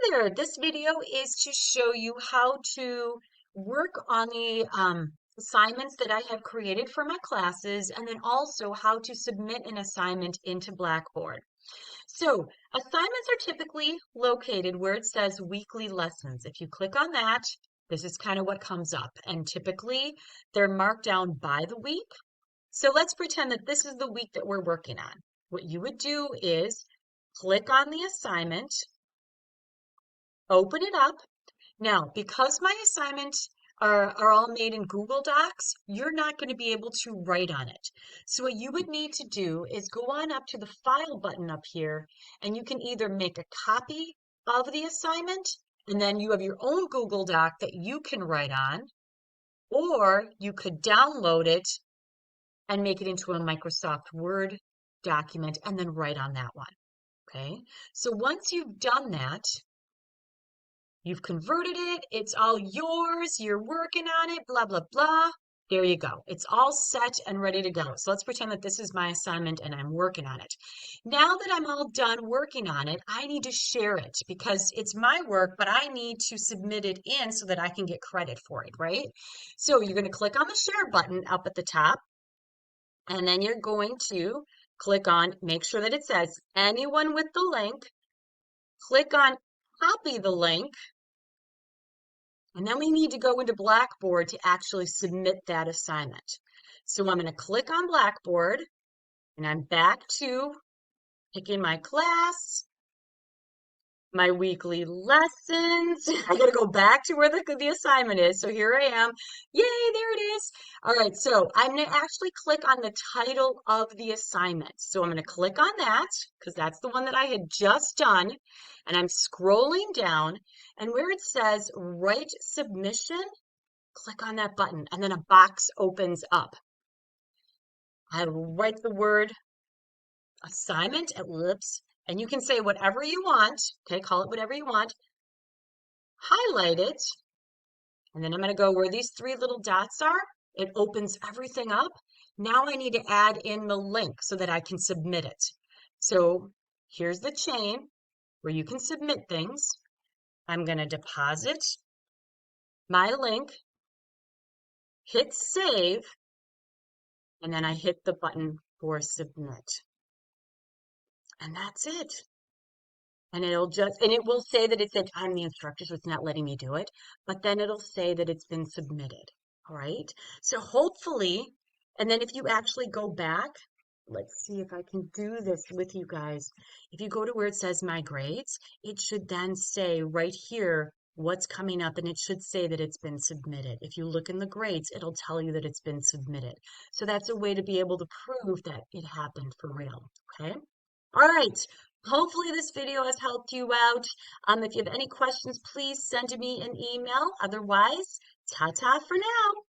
there. This video is to show you how to work on the assignments that I have created for my classes, and then also how to submit an assignment into Blackboard. So assignments are typically located where it says weekly lessons. If you click on that, this is kind of what comes up. And typically they're marked down by the week. So let's pretend that this is the week that we're working on. What you would do is click on the assignment, open it up. Now, because my assignments are all made in Google Docs, you're not going to be able to write on it. So what you would need to do is go on up to the File button up here, and you can either make a copy of the assignment, and then you have your own Google Doc that you can write on, or you could download it and make it into a Microsoft Word document and then write on that one. Okay, so once you've done that, you've converted it, it's all yours, you're working on it, blah, blah, blah. There you go. It's all set and ready to go. So let's pretend that this is my assignment and I'm working on it. Now that I'm all done working on it, I need to share it because it's my work, but I need to submit it in so that I can get credit for it, right? So you're going to click on the share button up at the top, and then you're going to click on, make sure that it says anyone with the link, click on copy the link, and then we need to go into Blackboard to actually submit that assignment. So I'm going to click on Blackboard, and I'm back to picking my class, my weekly lessons. I got to go back to where the assignment is. So here I am. Yay, there it is. All right, so I'm going to actually click on the title of the assignment. So I'm going to click on that because that's the one that I had just done. And I'm scrolling down, and where it says Write Submission, click on that button, and then a box opens up. I write the word assignment, ellipse, and you can say whatever you want. Okay, call it whatever you want. Highlight it, and then I'm going to go where these three little dots are. It opens everything up. Now I need to add in the link so that I can submit it. So here's the chain where you can submit things. I'm going to deposit my link, hit save, and then I hit the button for submit. And that's it. And it will say that it said I'm the instructor, so it's not letting me do it. But then it'll say that it's been submitted. All right. So hopefully, and then if you actually go back, let's see if I can do this with you guys. If you go to where it says my grades, it should then say right here what's coming up, and it should say that it's been submitted. If you look in the grades, it'll tell you that it's been submitted. So that's a way to be able to prove that it happened for real. Okay. All right. Hopefully this video has helped you out. If you have any questions, please send me an email. Otherwise, ta-ta for now.